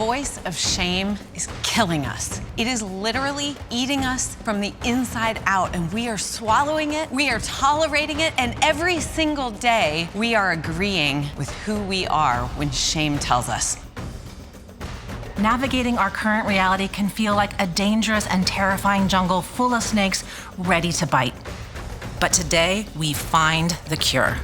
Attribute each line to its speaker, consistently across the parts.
Speaker 1: voice of shame is killing us. It is literally eating us from the inside out, and we are swallowing it, we are tolerating it, and every single day we are agreeing with who we are when shame tells us.
Speaker 2: Navigating our current reality can feel like a dangerous and terrifying jungle full of snakes ready to bite. But today, we find the cure.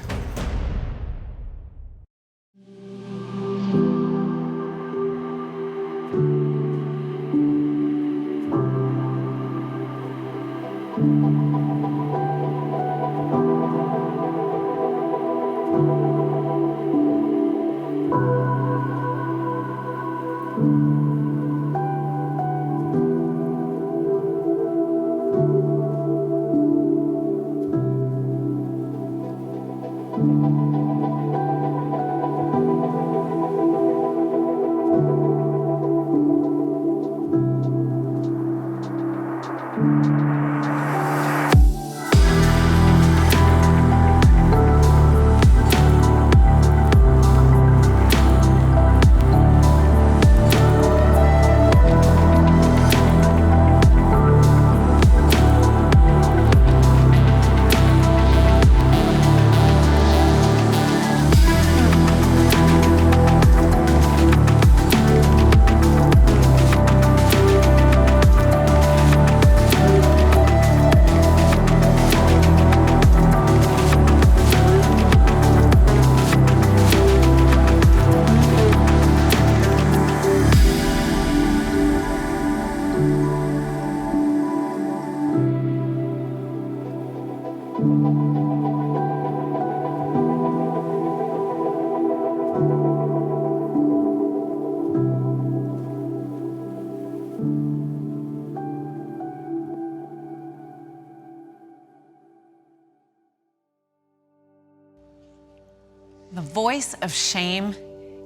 Speaker 1: The voice of shame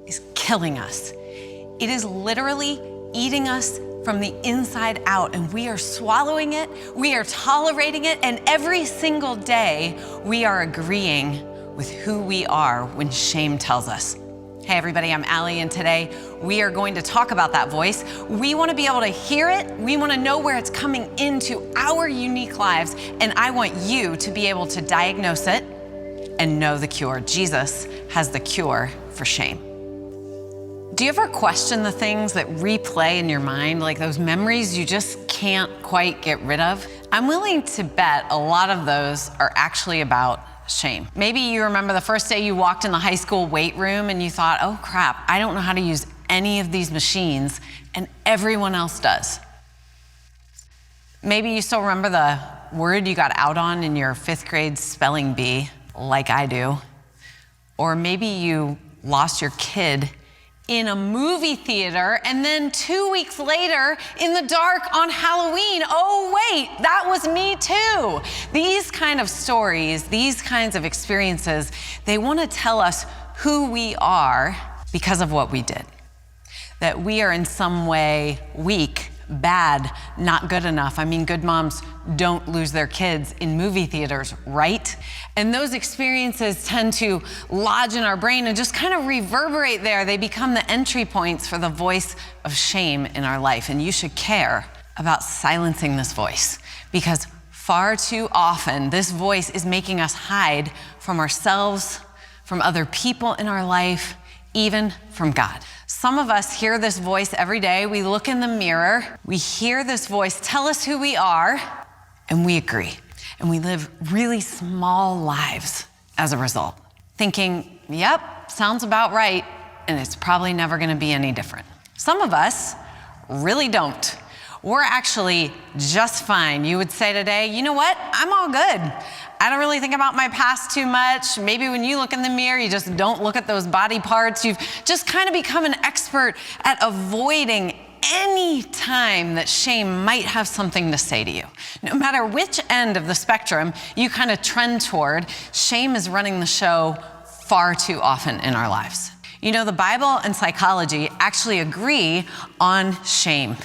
Speaker 1: is killing us. It is literally eating us from the inside out, and we are swallowing it, we are tolerating it, and every single day we are agreeing with who we are when shame tells us. Hey everybody, I'm Allie, and today we are going to talk about that voice. We want to be able to hear it, we want to know where it's coming into our unique lives, and I want you to be able to diagnose it and know the cure. Jesus has the cure for shame. Do you ever question the things that replay in your mind, like those memories you just can't quite get rid of? I'm willing to bet a lot of those are actually about shame. Maybe you remember the first day you walked in the high school weight room and you thought, oh crap, I don't know how to use any of these machines, and everyone else does. Maybe you still remember the word you got out on in your 5th grade spelling bee, like I do. Or maybe you lost your kid in a movie theater, and then 2 weeks later in the dark on Halloween, oh wait, that was me too. These kind of stories, these kinds of experiences, they want to tell us who we are because of what we did. That we are in some way weak, bad, not good enough. I mean, good moms don't lose their kids in movie theaters, right? And those experiences tend to lodge in our brain and just kind of reverberate there. They become the entry points for the voice of shame in our life. And you should care about silencing this voice, because far too often this voice is making us hide from ourselves, from other people in our life, even from God. Some of us hear this voice every day. We look in the mirror, we hear this voice tell us who we are, and we agree. And we live really small lives as a result, thinking, yep, sounds about right, and it's probably never gonna be any different. Some of us really don't. We're actually just fine. You would say today, you know what? I'm all good. I don't really think about my past too much. Maybe when you look in the mirror, you just don't look at those body parts. You've just kind of become an expert at avoiding any time that shame might have something to say to you. No matter which end of the spectrum you kind of trend toward, shame is running the show far too often in our lives. You know, the Bible and psychology actually agree on shame.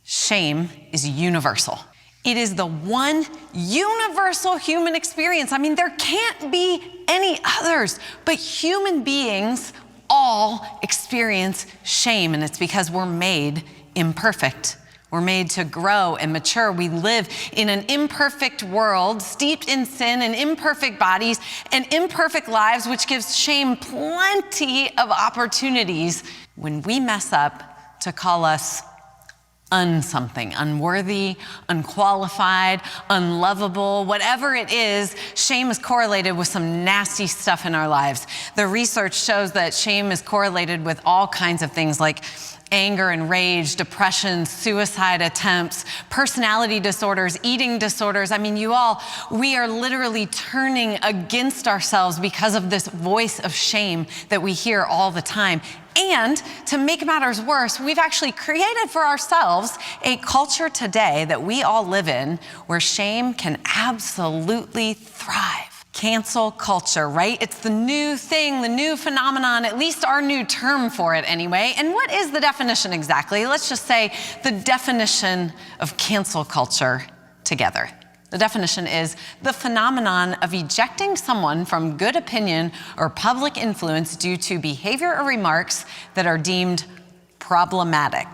Speaker 1: Shame is universal. It is the one universal human experience. I mean, there can't be any others, but human beings all experience shame, and it's because we're made imperfect. We're made to grow and mature. We live in an imperfect world, steeped in sin and imperfect bodies and imperfect lives, which gives shame plenty of opportunities when we mess up to call us unsomething, unworthy, unqualified, unlovable, whatever it is. Shame is correlated with some nasty stuff in our lives. The research shows that shame is correlated with all kinds of things like anger and rage, depression, suicide attempts, personality disorders, eating disorders. I mean, we are literally turning against ourselves because of this voice of shame that we hear all the time. And to make matters worse, we've actually created for ourselves a culture today that we all live in where shame can absolutely thrive. Cancel culture, right? It's the new thing, the new phenomenon, at least our new term for it anyway. And what is the definition exactly? Let's just say the definition of cancel culture together. The definition is the phenomenon of ejecting someone from good opinion or public influence due to behavior or remarks that are deemed problematic.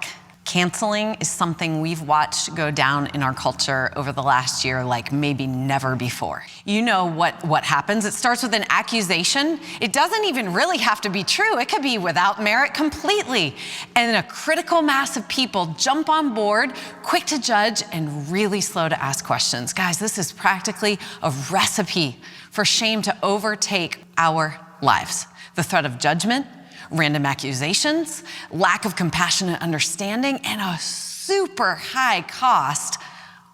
Speaker 1: Canceling is something we've watched go down in our culture over the last year like maybe never before. You know what happens. It starts with an accusation. It doesn't even really have to be true. It could be without merit completely. And a critical mass of people jump on board, quick to judge and really slow to ask questions. Guys, this is practically a recipe for shame to overtake our lives. The threat of judgment, random accusations, lack of compassionate understanding, and a super high cost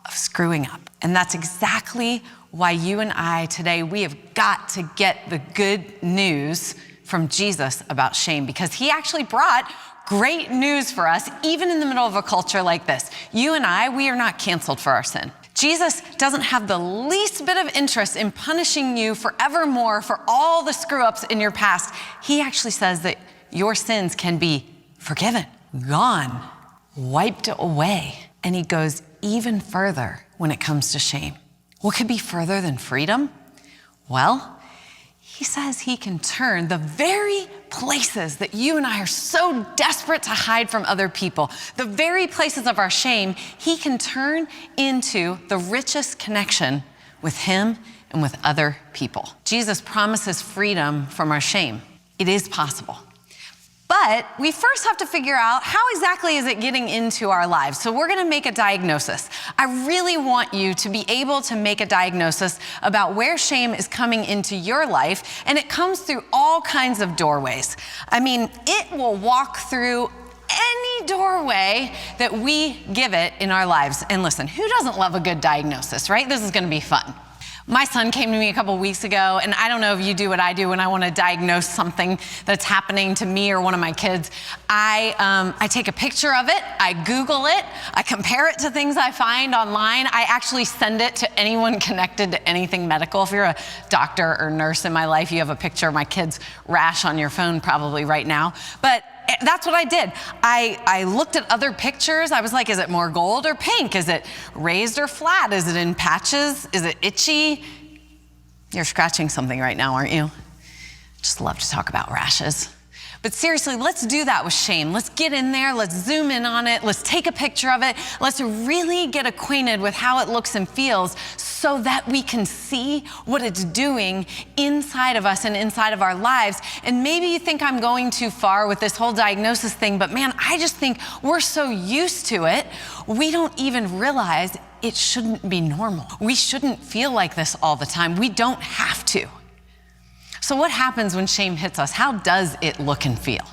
Speaker 1: of screwing up. And that's exactly why you and I today, we have got to get the good news from Jesus about shame, because he actually brought great news for us, even in the middle of a culture like this. You and I, we are not canceled for our sin. Jesus doesn't have the least bit of interest in punishing you forevermore for all the screw-ups in your past. He actually says that your sins can be forgiven, gone, wiped away. And he goes even further when it comes to shame. What could be further than freedom? Well, he says he can turn the very places that you and I are so desperate to hide from other people, the very places of our shame, he can turn into the richest connection with him and with other people. Jesus promises freedom from our shame. It is possible. But we first have to figure out how exactly is it getting into our lives. So we're gonna make a diagnosis. I really want you to be able to make a diagnosis about where shame is coming into your life, and it comes through all kinds of doorways. I mean, it will walk through any doorway that we give it in our lives. And listen, who doesn't love a good diagnosis, right? This is gonna be fun. My son came to me a couple weeks ago, and I don't know if you do what I do when I want to diagnose something that's happening to me or one of my kids. I take a picture of it, I Google it, I compare it to things I find online. I actually send it to anyone connected to anything medical. If you're a doctor or nurse in my life, you have a picture of my kid's rash on your phone probably right now. But that's what I did. I looked at other pictures. I was like, is it more gold or pink? Is it raised or flat? Is it in patches? Is it itchy? You're scratching something right now, aren't you? Just love to talk about rashes. But seriously, let's do that with shame. Let's get in there, let's zoom in on it, let's take a picture of it, let's really get acquainted with how it looks and feels so that we can see what it's doing inside of us and inside of our lives. And maybe you think I'm going too far with this whole diagnosis thing, but man, I just think we're so used to it, we don't even realize it shouldn't be normal. We shouldn't feel like this all the time. We don't have to. So what happens when shame hits us? How does it look and feel?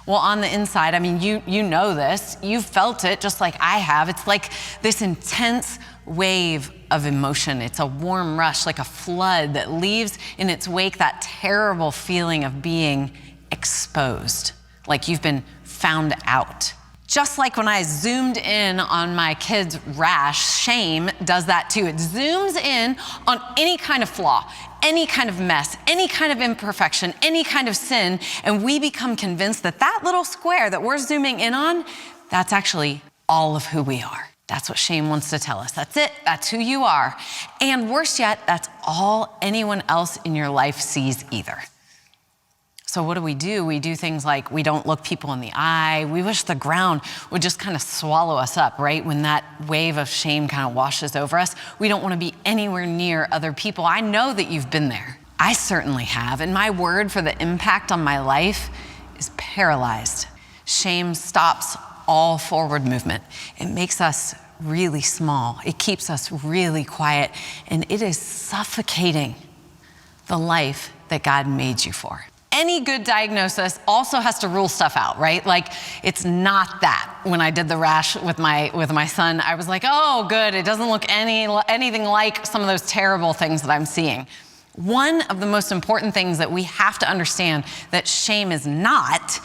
Speaker 1: Well, on the inside, I mean, you know this, you've felt it just like I have. It's like this intense wave of emotion. It's a warm rush, like a flood that leaves in its wake that terrible feeling of being exposed, like you've been found out. Just like when I zoomed in on my kid's rash, shame does that too. It zooms in on any kind of flaw, any kind of mess, any kind of imperfection, any kind of sin, and we become convinced that that little square that we're zooming in on, that's actually all of who we are. That's what shame wants to tell us. That's it, that's who you are. And worse yet, that's all anyone else in your life sees either. So what do? We do things like we don't look people in the eye. We wish the ground would just kind of swallow us up, right? When that wave of shame kind of washes over us, we don't want to be anywhere near other people. I know that you've been there. I certainly have. And my word for the impact on my life is paralyzed. Shame stops all forward movement. It makes us really small. It keeps us really quiet. And it is suffocating the life that God made you for. Any good diagnosis also has to rule stuff out, right? Like, it's not that. When I did the rash with my son, I was like, oh, good. It doesn't look anything like some of those terrible things that I'm seeing. One of the most important things that we have to understand that shame is not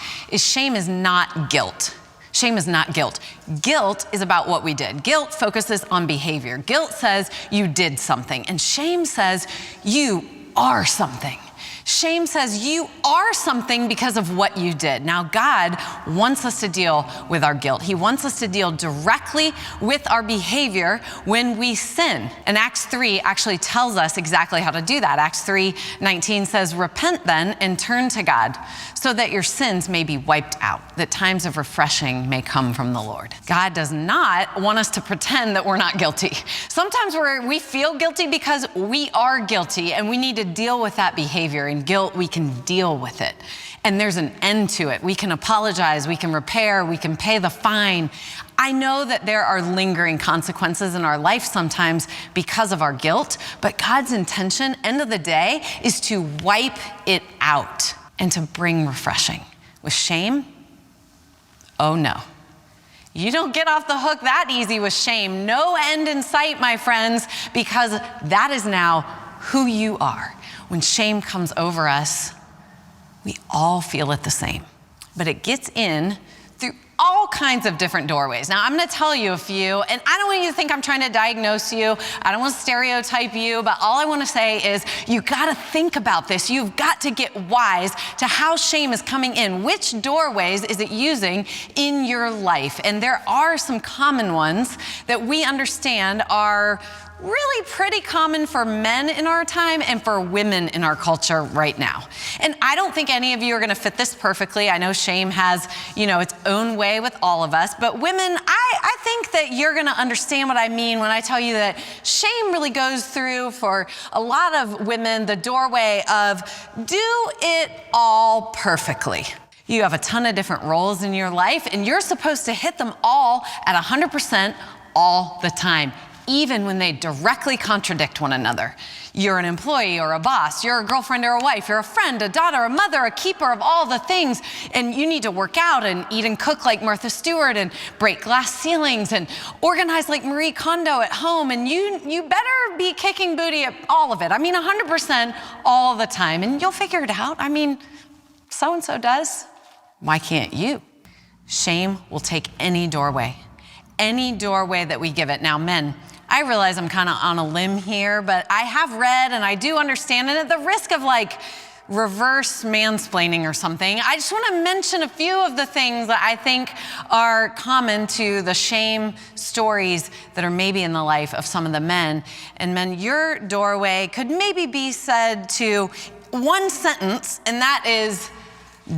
Speaker 1: guilt. Shame is not guilt. Guilt is about what we did. Guilt focuses on behavior. Guilt says you did something, and shame says you are something. Shame says you are something because of what you did. Now, God wants us to deal with our guilt. He wants us to deal directly with our behavior when we sin. And Acts 3 actually tells us exactly how to do that. Acts 3:19 says, repent then and turn to God so that your sins may be wiped out, that times of refreshing may come from the Lord. God does not want us to pretend that we're not guilty. Sometimes we feel guilty because we are guilty, and we need to deal with that behavior. In guilt, we can deal with it. And there's an end to it. We can apologize, we can repair, we can pay the fine. I know that there are lingering consequences in our life sometimes because of our guilt, but God's intention, end of the day, is to wipe it out and to bring refreshing. With shame, oh no. You don't get off the hook that easy with shame. No end in sight, my friends, because that is now who you are. When shame comes over us, we all feel it the same. But it gets in through all kinds of different doorways. Now, I'm gonna tell you a few, and I don't want you to think I'm trying to diagnose you. I don't want to stereotype you, but all I wanna say is you gotta think about this. You've got to get wise to how shame is coming in. Which doorways is it using in your life? And there are some common ones that we understand are really pretty common for men in our time and for women in our culture right now. And I don't think any of you are gonna fit this perfectly. I know shame has, its own way with all of us, but women, I think that you're gonna understand what I mean when I tell you that shame really goes through, for a lot of women, the doorway of do it all perfectly. You have a ton of different roles in your life, and you're supposed to hit them all at 100% all the time, even when they directly contradict one another. You're an employee or a boss, you're a girlfriend or a wife, you're a friend, a daughter, a mother, a keeper of all the things, and you need to work out and eat and cook like Martha Stewart and break glass ceilings and organize like Marie Kondo at home, and you better be kicking booty at all of it. 100% all the time, and you'll figure it out. So-and-so does. Why can't you? Shame will take any doorway that we give it. Now, men, I realize I'm kind of on a limb here, but I have read and I do understand, and at the risk of reverse mansplaining or something, I just want to mention a few of the things that I think are common to the shame stories that are maybe in the life of some of the men. And men, your doorway could maybe be said to one sentence, and that is,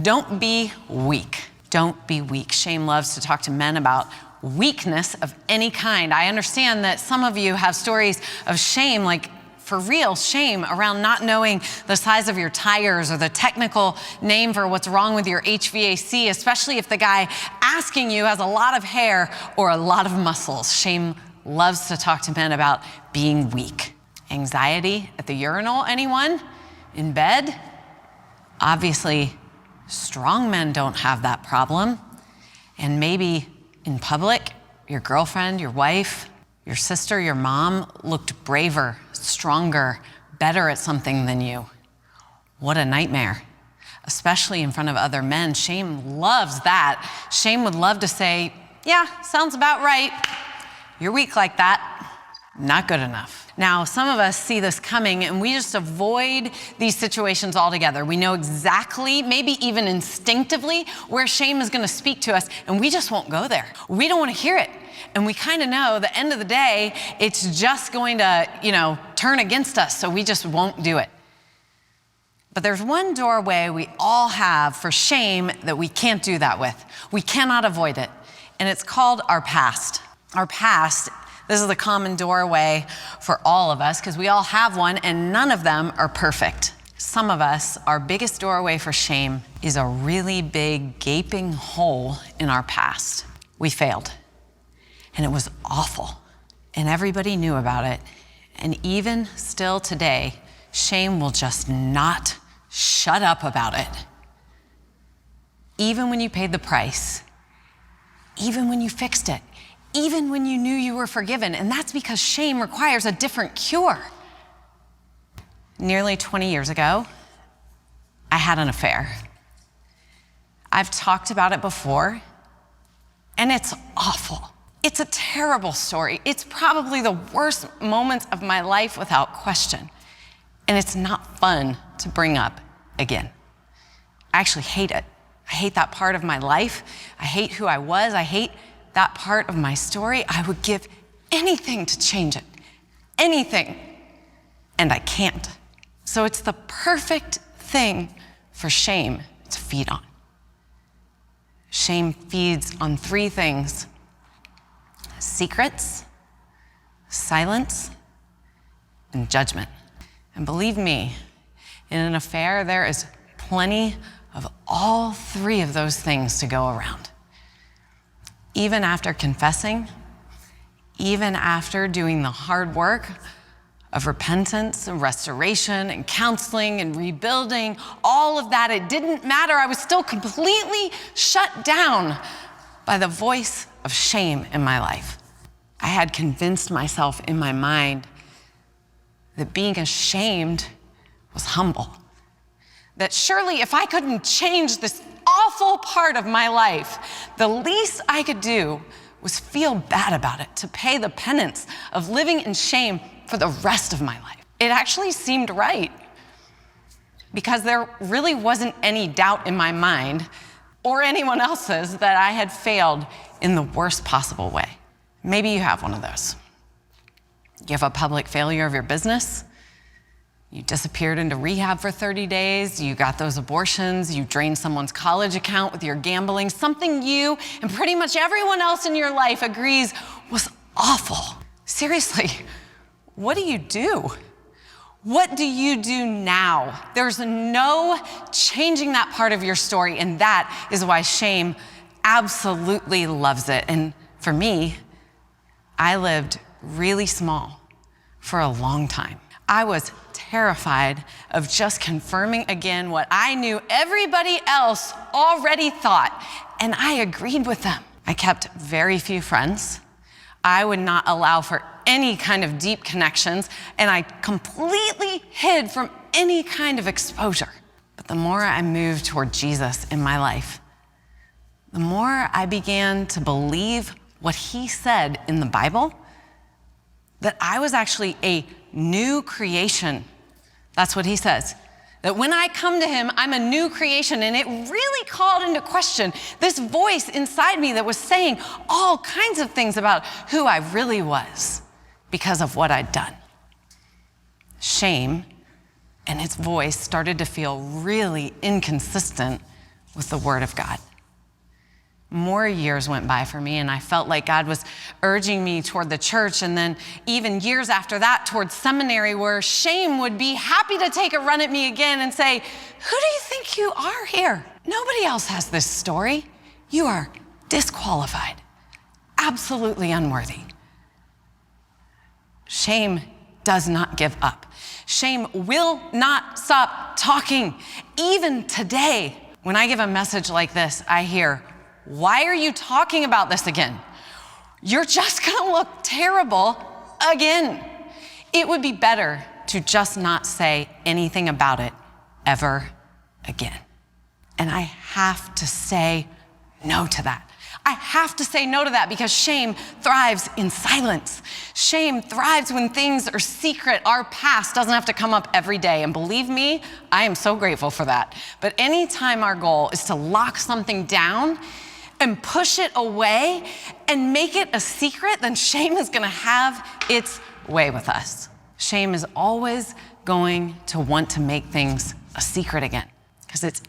Speaker 1: don't be weak. Don't be weak. Shame loves to talk to men about weakness of any kind. I understand that some of you have stories of shame, like for real shame around not knowing the size of your tires or the technical name for what's wrong with your HVAC, especially if the guy asking you has a lot of hair or a lot of muscles. Shame loves to talk to men about being weak. Anxiety at the urinal, anyone? In bed? Obviously, strong men don't have that problem. And maybe in public, your girlfriend, your wife, your sister, your mom looked braver, stronger, better at something than you. What a nightmare, especially in front of other men. Shame loves that. Shame would love to say, yeah, sounds about right. You're weak like that. Not good enough. Now, some of us see this coming and we just avoid these situations altogether. We know exactly, maybe even instinctively, where shame is gonna speak to us, and we just won't go there. We don't wanna hear it. And we kind of know the end of the day, it's just going to, turn against us, so we just won't do it. But there's one doorway we all have for shame that we can't do that with. We cannot avoid it, and it's called our past. Our past, this is the common doorway for all of us because we all have one and none of them are perfect. Some of us, our biggest doorway for shame is a really big gaping hole in our past. We failed, and it was awful, and everybody knew about it. And even still today, shame will just not shut up about it. Even when you paid the price, even when you fixed it, even when you knew you were forgiven, and that's because shame requires a different cure. Nearly 20 years ago, I had an affair. I've talked about it before, and it's awful. It's a terrible story. It's probably the worst moments of my life without question. And it's not fun to bring up again. I actually hate it. I hate that part of my life. I hate who I was. I hate that part of my story. I would give anything to change it. Anything. And I can't. So it's the perfect thing for shame to feed on. Shame feeds on three things: secrets, silence, and judgment. And believe me, in an affair, there is plenty of all three of those things to go around. Even after confessing, even after doing the hard work of repentance and restoration and counseling and rebuilding, all of that, it didn't matter. I was still completely shut down by the voice of shame in my life. I had convinced myself in my mind that being ashamed was humble. That surely if I couldn't change this awful part of my life, the least I could do was feel bad about it, to pay the penance of living in shame for the rest of my life. It actually seemed right because there really wasn't any doubt in my mind or anyone else's that I had failed in the worst possible way. Maybe you have one of those. You have a public failure of your business. You disappeared into rehab for 30 days. You got those abortions. You drained someone's college account with your gambling. Something you and pretty much everyone else in your life agrees was awful. Seriously, what do you do? What do you do now? There's no changing that part of your story, and that is why shame absolutely loves it. And for me, I lived really small for a long time. I was terrified of just confirming again what I knew everybody else already thought, and I agreed with them. I kept very few friends. I would not allow for any kind of deep connections, and I completely hid from any kind of exposure. But the more I moved toward Jesus in my life, the more I began to believe what he said in the Bible, that I was actually a new creation. That's what he says. That when I come to him, I'm a new creation. And it really called into question this voice inside me that was saying all kinds of things about who I really was because of what I'd done. Shame and its voice started to feel really inconsistent with the word of God. More years went by for me, and I felt like God was urging me toward the church, and then even years after that towards seminary, where shame would be happy to take a run at me again and say, "Who do you think you are here? Nobody else has this story. You are disqualified, absolutely unworthy." Shame does not give up. Shame will not stop talking. Even today, when I give a message like this, I hear, "Why are you talking about this again? You're just gonna look terrible again." It would be better to just not say anything about it ever again. And I have to say no to that. I have to say no to that because shame thrives in silence. Shame thrives when things are secret. Our past doesn't have to come up every day. And believe me, I am so grateful for that. But anytime our goal is to lock something down and push it away and make it a secret, then shame is gonna have its way with us. Shame is always going to want to make things a secret again, because it's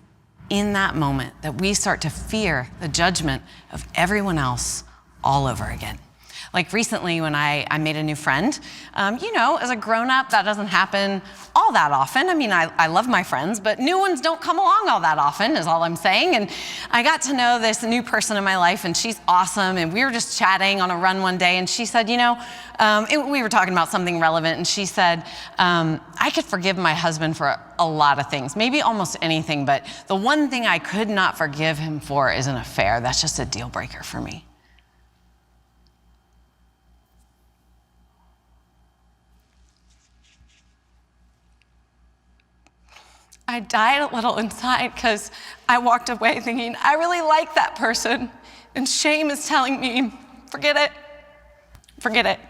Speaker 1: in that moment that we start to fear the judgment of everyone else all over again. Like recently when I made a new friend, as a grown-up, that doesn't happen all that often. I mean, I love my friends, but new ones don't come along all that often, is all I'm saying. And I got to know this new person in my life, and she's awesome. And we were just chatting on a run one day, and she said, we were talking about something relevant, and she said, I could forgive my husband for a lot of things, maybe almost anything, but the one thing I could not forgive him for is an affair. That's just a deal breaker for me. I died a little inside because I walked away thinking, I really like that person. And shame is telling me, forget it. Forget it.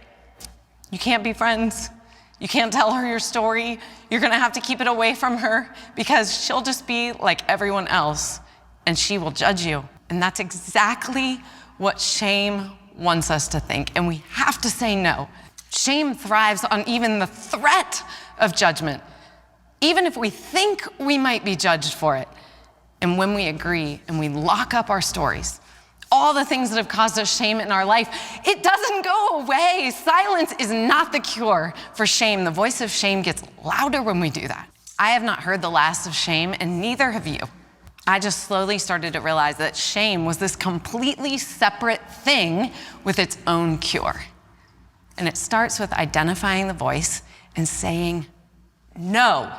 Speaker 1: You can't be friends. You can't tell her your story. You're gonna have to keep it away from her because she'll just be like everyone else and she will judge you. And that's exactly what shame wants us to think. And we have to say no. Shame thrives on even the threat of judgment, even if we think we might be judged for it. And when we agree and we lock up our stories, all the things that have caused us shame in our life, it doesn't go away. Silence is not the cure for shame. The voice of shame gets louder when we do that. I have not heard the last of shame, and neither have you. I just slowly started to realize that shame was this completely separate thing with its own cure. And it starts with identifying the voice and saying, no.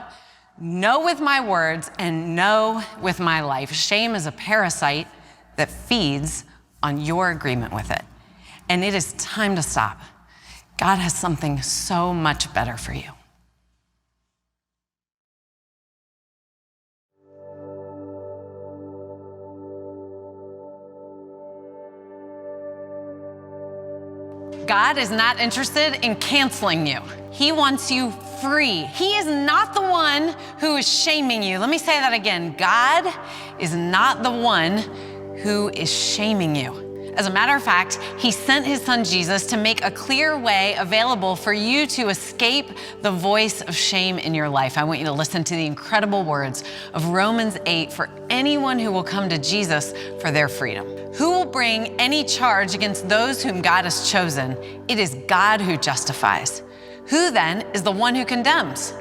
Speaker 1: No with my words and no with my life. Shame is a parasite that feeds on your agreement with it. And it is time to stop. God has something so much better for you. God is not interested in canceling you. He wants you free. He is not the one who is shaming you. Let me say that again. God is not the one who is shaming you. As a matter of fact, he sent his son Jesus to make a clear way available for you to escape the voice of shame in your life. I want you to listen to the incredible words of Romans 8 for anyone who will come to Jesus for their freedom. Who will bring any charge against those whom God has chosen? It is God who justifies. Who then is the one who condemns?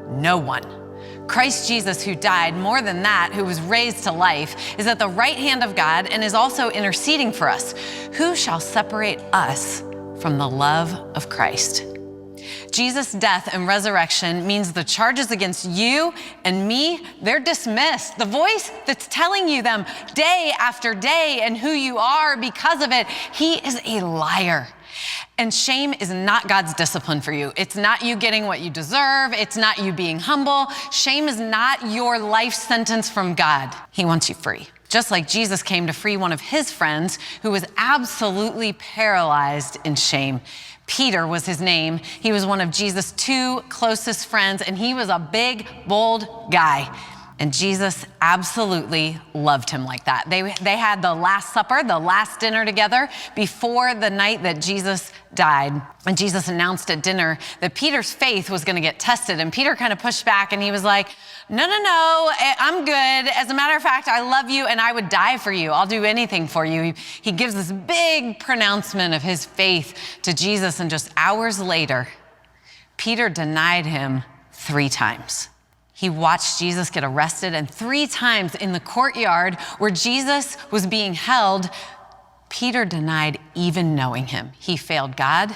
Speaker 1: No one. Christ Jesus, who died, more than that, who was raised to life, is at the right hand of God and is also interceding for us. Who shall separate us from the love of Christ? Jesus' death and resurrection means the charges against you and me, they're dismissed. The voice that's telling you them day after day and who you are because of it, he is a liar. And shame is not God's discipline for you. It's not you getting what you deserve. It's not you being humble. Shame is not your life sentence from God. He wants you free. Just like Jesus came to free one of his friends who was absolutely paralyzed in shame. Peter was his name. He was one of Jesus' two closest friends, and he was a big, bold guy. And Jesus absolutely loved him like that. They had the Last Supper, the last dinner together before the night that Jesus died. And Jesus announced at dinner that Peter's faith was gonna get tested. And Peter kind of pushed back and he was like, no, I'm good. As a matter of fact, I love you and I would die for you. I'll do anything for you. He gives this big pronouncement of his faith to Jesus, and just hours later, Peter denied him 3 times. He watched Jesus get arrested, and 3 times in the courtyard where Jesus was being held, Peter denied even knowing him. He failed God,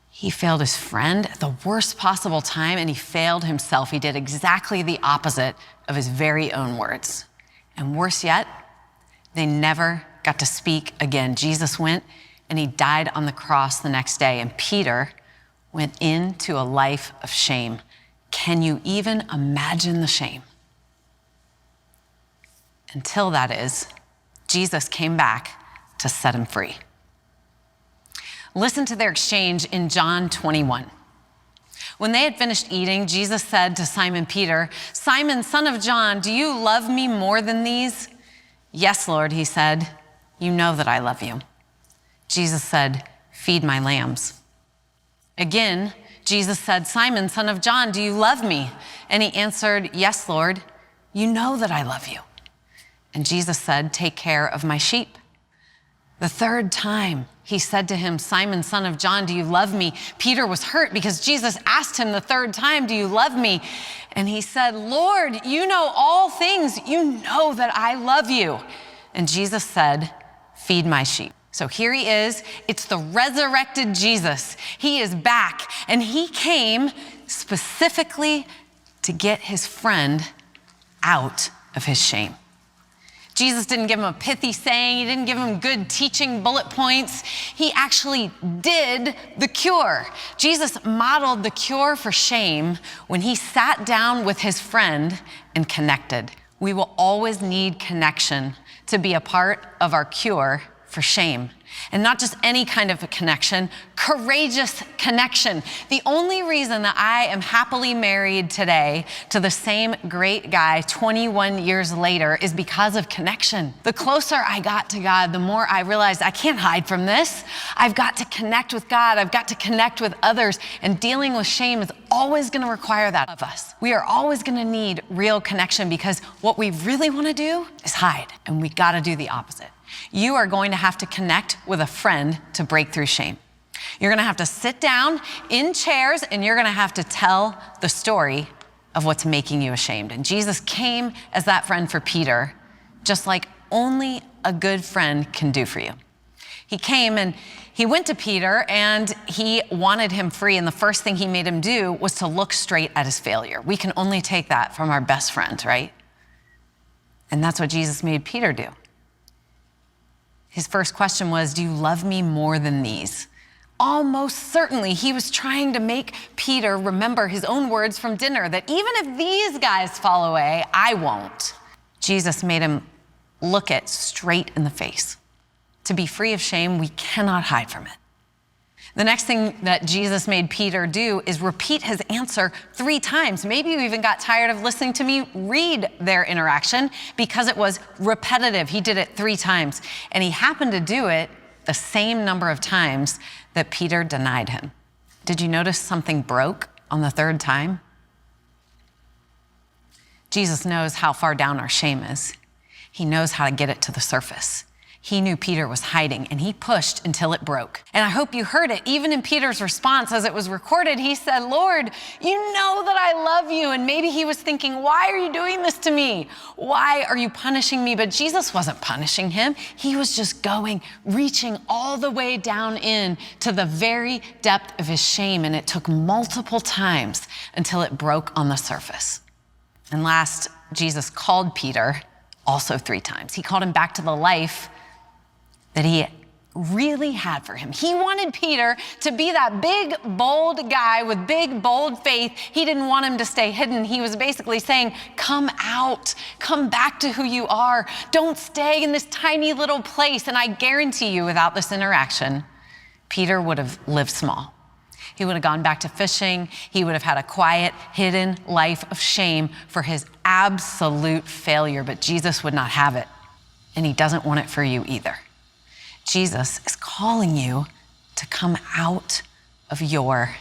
Speaker 1: he failed his friend at the worst possible time, and he failed himself. He did exactly the opposite of his very own words. And worse yet, they never got to speak again. Jesus went and he died on the cross the next day, and Peter went into a life of shame. Can you even imagine the shame? Until that is, Jesus came back to set him free. Listen to their exchange in John 21. When they had finished eating, Jesus said to Simon Peter, "Simon, son of John, do you love me more than these?" "Yes, Lord," he said. "You know that I love you." Jesus said, "Feed my lambs." Again, Jesus said, "Simon, son of John, do you love me?" And he answered, "Yes, Lord, you know that I love you." And Jesus said, "Take care of my sheep." The third time he said to him, "Simon, son of John, do you love me?" Peter was hurt because Jesus asked him the third time, "Do you love me?" And he said, "Lord, you know all things. You know that I love you." And Jesus said, "Feed my sheep." So here he is. It's the resurrected Jesus. He is back, and he came specifically to get his friend out of his shame. Jesus didn't give him a pithy saying. He didn't give him good teaching bullet points. He actually did the cure. Jesus modeled the cure for shame when he sat down with his friend and connected. We will always need connection to be a part of our cure for shame. And not just any kind of a connection, courageous connection. The only reason that I am happily married today to the same great guy 21 years later is because of connection. The closer I got to God, the more I realized I can't hide from this. I've got to connect with God. I've got to connect with others. And dealing with shame is always going to require that of us. We are always going to need real connection because what we really want to do is hide. And we got to do the opposite. You are going to have to connect with a friend to break through shame. You're going to have to sit down in chairs and you're going to have to tell the story of what's making you ashamed. And Jesus came as that friend for Peter, just like only a good friend can do for you. He came and he went to Peter and he wanted him free. And the first thing he made him do was to look straight at his failure. We can only take that from our best friends, right? And that's what Jesus made Peter do. His first question was, "Do you love me more than these?" Almost certainly, he was trying to make Peter remember his own words from dinner, that even if these guys fall away, I won't. Jesus made him look it straight in the face. To be free of shame, we cannot hide from it. The next thing that Jesus made Peter do is repeat his answer 3 times. Maybe you even got tired of listening to me read their interaction because it was repetitive. He did it 3 times. And he happened to do it the same number of times that Peter denied him. Did you notice something broke on the 3rd time? Jesus knows how far down our shame is. He knows how to get it to the surface. He knew Peter was hiding and he pushed until it broke. And I hope you heard it. Even in Peter's response as it was recorded, he said, "Lord, you know that I love you." And maybe he was thinking, "Why are you doing this to me? Why are you punishing me?" But Jesus wasn't punishing him. He was just reaching all the way down in to the very depth of his shame. And it took multiple times until it broke on the surface. And last, Jesus called Peter also 3 times. He called him back to the life that he really had for him. He wanted Peter to be that big, bold guy with big, bold faith. He didn't want him to stay hidden. He was basically saying, "Come out, come back to who you are. Don't stay in this tiny little place." And I guarantee you, without this interaction, Peter would have lived small. He would have gone back to fishing. He would have had a quiet, hidden life of shame for his absolute failure, but Jesus would not have it. And he doesn't want it for you either. Jesus is calling you to come out of your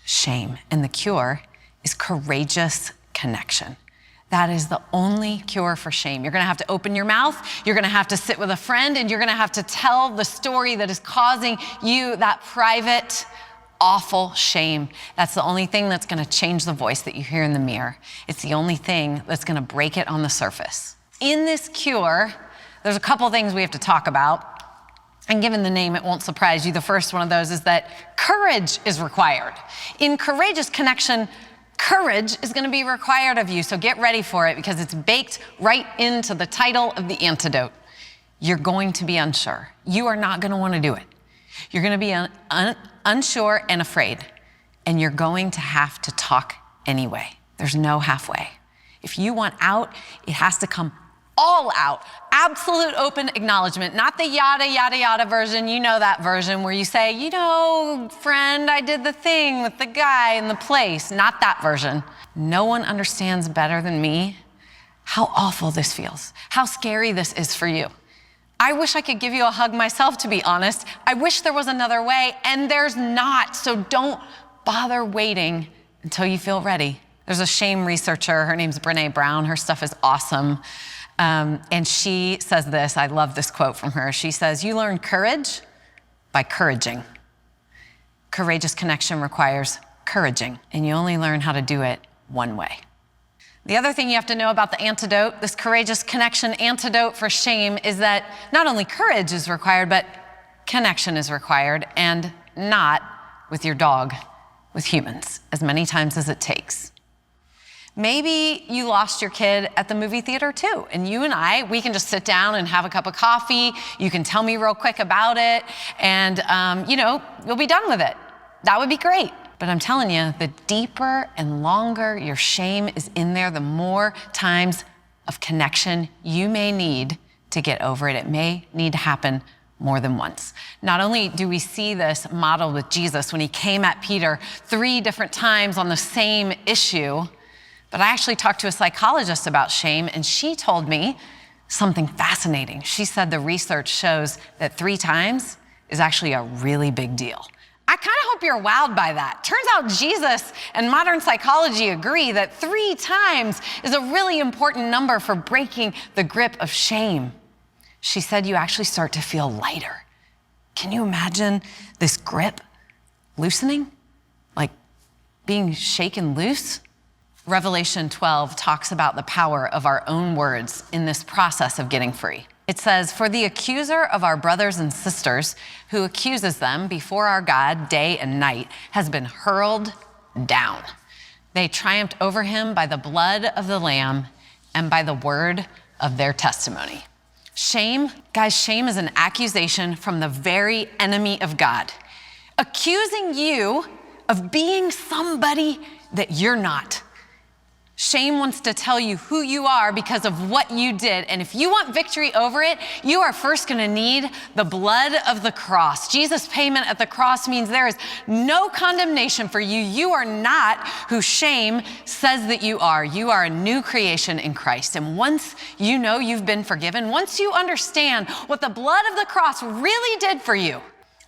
Speaker 1: shame. And the cure is courageous connection. That is the only cure for shame. You're going to have to open your mouth. You're going to have to sit with a friend, and you're going to have to tell the story that is causing you that private, awful shame. That's the only thing that's going to change the voice that you hear in the mirror. It's the only thing that's going to break it on the surface. In this cure, there's a couple things we have to talk about. And given the name, it won't surprise you. The first one of those is that courage is required. In courageous connection, courage is going to be required of you. So get ready for it because it's baked right into the title of the antidote. You're going to be unsure. You are not going to want to do it. You're going to be unsure and afraid. And you're going to have to talk anyway. There's no halfway. If you want out, it has to come all out, absolute open acknowledgement, not the yada, yada, yada version. You know that version where you say, "You know, friend, I did the thing with the guy in the place." Not that version. No one understands better than me how awful this feels, how scary this is for you. I wish I could give you a hug myself, to be honest. I wish there was another way, and there's not. So don't bother waiting until you feel ready. There's a shame researcher, her name's Brené Brown. Her stuff is awesome. And she says this, I love this quote from her. She says, you learn courage by couraging. Courageous connection requires couraging, and you only learn how to do it one way. The other thing you have to know about the antidote, this courageous connection antidote for shame, is that not only courage is required, but connection is required, and not with your dog, with humans, as many times as it takes. Maybe you lost your kid at the movie theater too, and you and we can just sit down and have a cup of coffee. You can tell me real quick about it, and you'll be done with it. That would be great. But I'm telling you, the deeper and longer your shame is in there, the more times of connection you may need to get over it. It may need to happen more than once. Not only do we see this modeled with Jesus when he came at Peter 3 different times on the same issue, but I actually talked to a psychologist about shame, and she told me something fascinating. She said the research shows that 3 times is actually a really big deal. I kind of hope you're wowed by that. Turns out Jesus and modern psychology agree that 3 times is a really important number for breaking the grip of shame. She said you actually start to feel lighter. Can you imagine this grip loosening? Like being shaken loose? Revelation 12 talks about the power of our own words in this process of getting free. It says, for the accuser of our brothers and sisters who accuses them before our God day and night has been hurled down. They triumphed over him by the blood of the Lamb and by the word of their testimony. Shame, guys, shame is an accusation from the very enemy of God, accusing you of being somebody that you're not. Shame wants to tell you who you are because of what you did. And if you want victory over it, you are first going to need the blood of the cross. Jesus' payment at the cross means there is no condemnation for you. You are not who shame says that you are. You are a new creation in Christ. And once you know you've been forgiven, once you understand what the blood of the cross really did for you,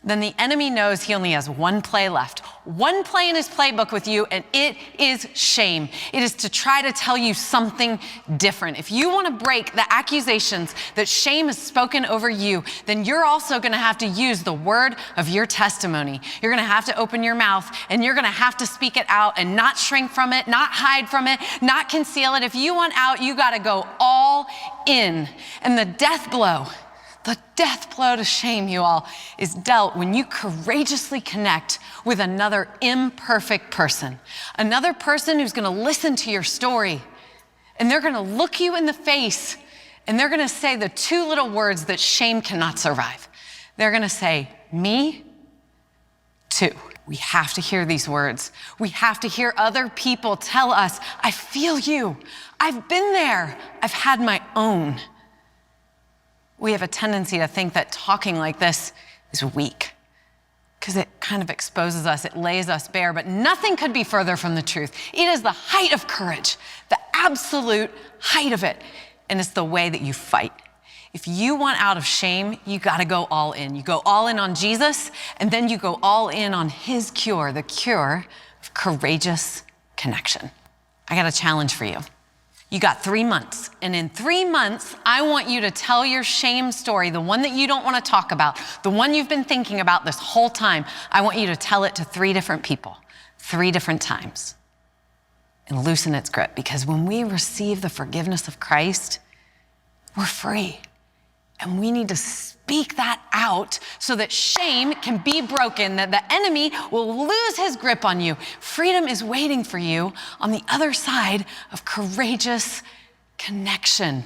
Speaker 1: then the enemy knows he only has one play left, one play in his playbook with you, and it is shame. It is to try to tell you something different. If you want to break the accusations that shame has spoken over you, then you're also going to have to use the word of your testimony. You're going to have to open your mouth, and you're going to have to speak it out and not shrink from it, not hide from it, not conceal it. If you want out, you got to go all in. And the death blow to shame, you all, is dealt when you courageously connect with another imperfect person, another person who's going to listen to your story, and they're going to look you in the face, and they're going to say the 2 little words that shame cannot survive. They're going to say, me too. We have to hear these words. We have to hear other people tell us, I feel you. I've been there. I've had my own. We have a tendency to think that talking like this is weak because it kind of exposes us, it lays us bare, but nothing could be further from the truth. It is the height of courage, the absolute height of it, and it's the way that you fight. If you want out of shame, you gotta go all in. You go all in on Jesus, and then you go all in on his cure, the cure of courageous connection. I got a challenge for you. You got 3 months, and in 3 months, I want you to tell your shame story, the one that you don't want to talk about, the one you've been thinking about this whole time. I want you to tell it to 3 different people, 3 different times, and loosen its grip, because when we receive the forgiveness of Christ, we're free, and we need to speak that out so that shame can be broken, that the enemy will lose his grip on you. Freedom is waiting for you on the other side of courageous connection.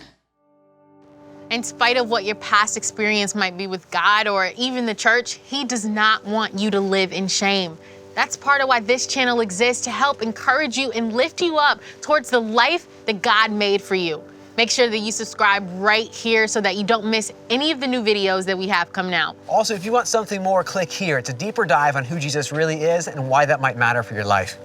Speaker 3: In spite of what your past experience might be with God or even the church, he does not want you to live in shame. That's part of why this channel exists, to help encourage you and lift you up towards the life that God made for you. Make sure that you subscribe right here so that you don't miss any of the new videos that we have coming out.
Speaker 4: Also, if you want something more, click here. It's a deeper dive on who Jesus really is and why that might matter for your life.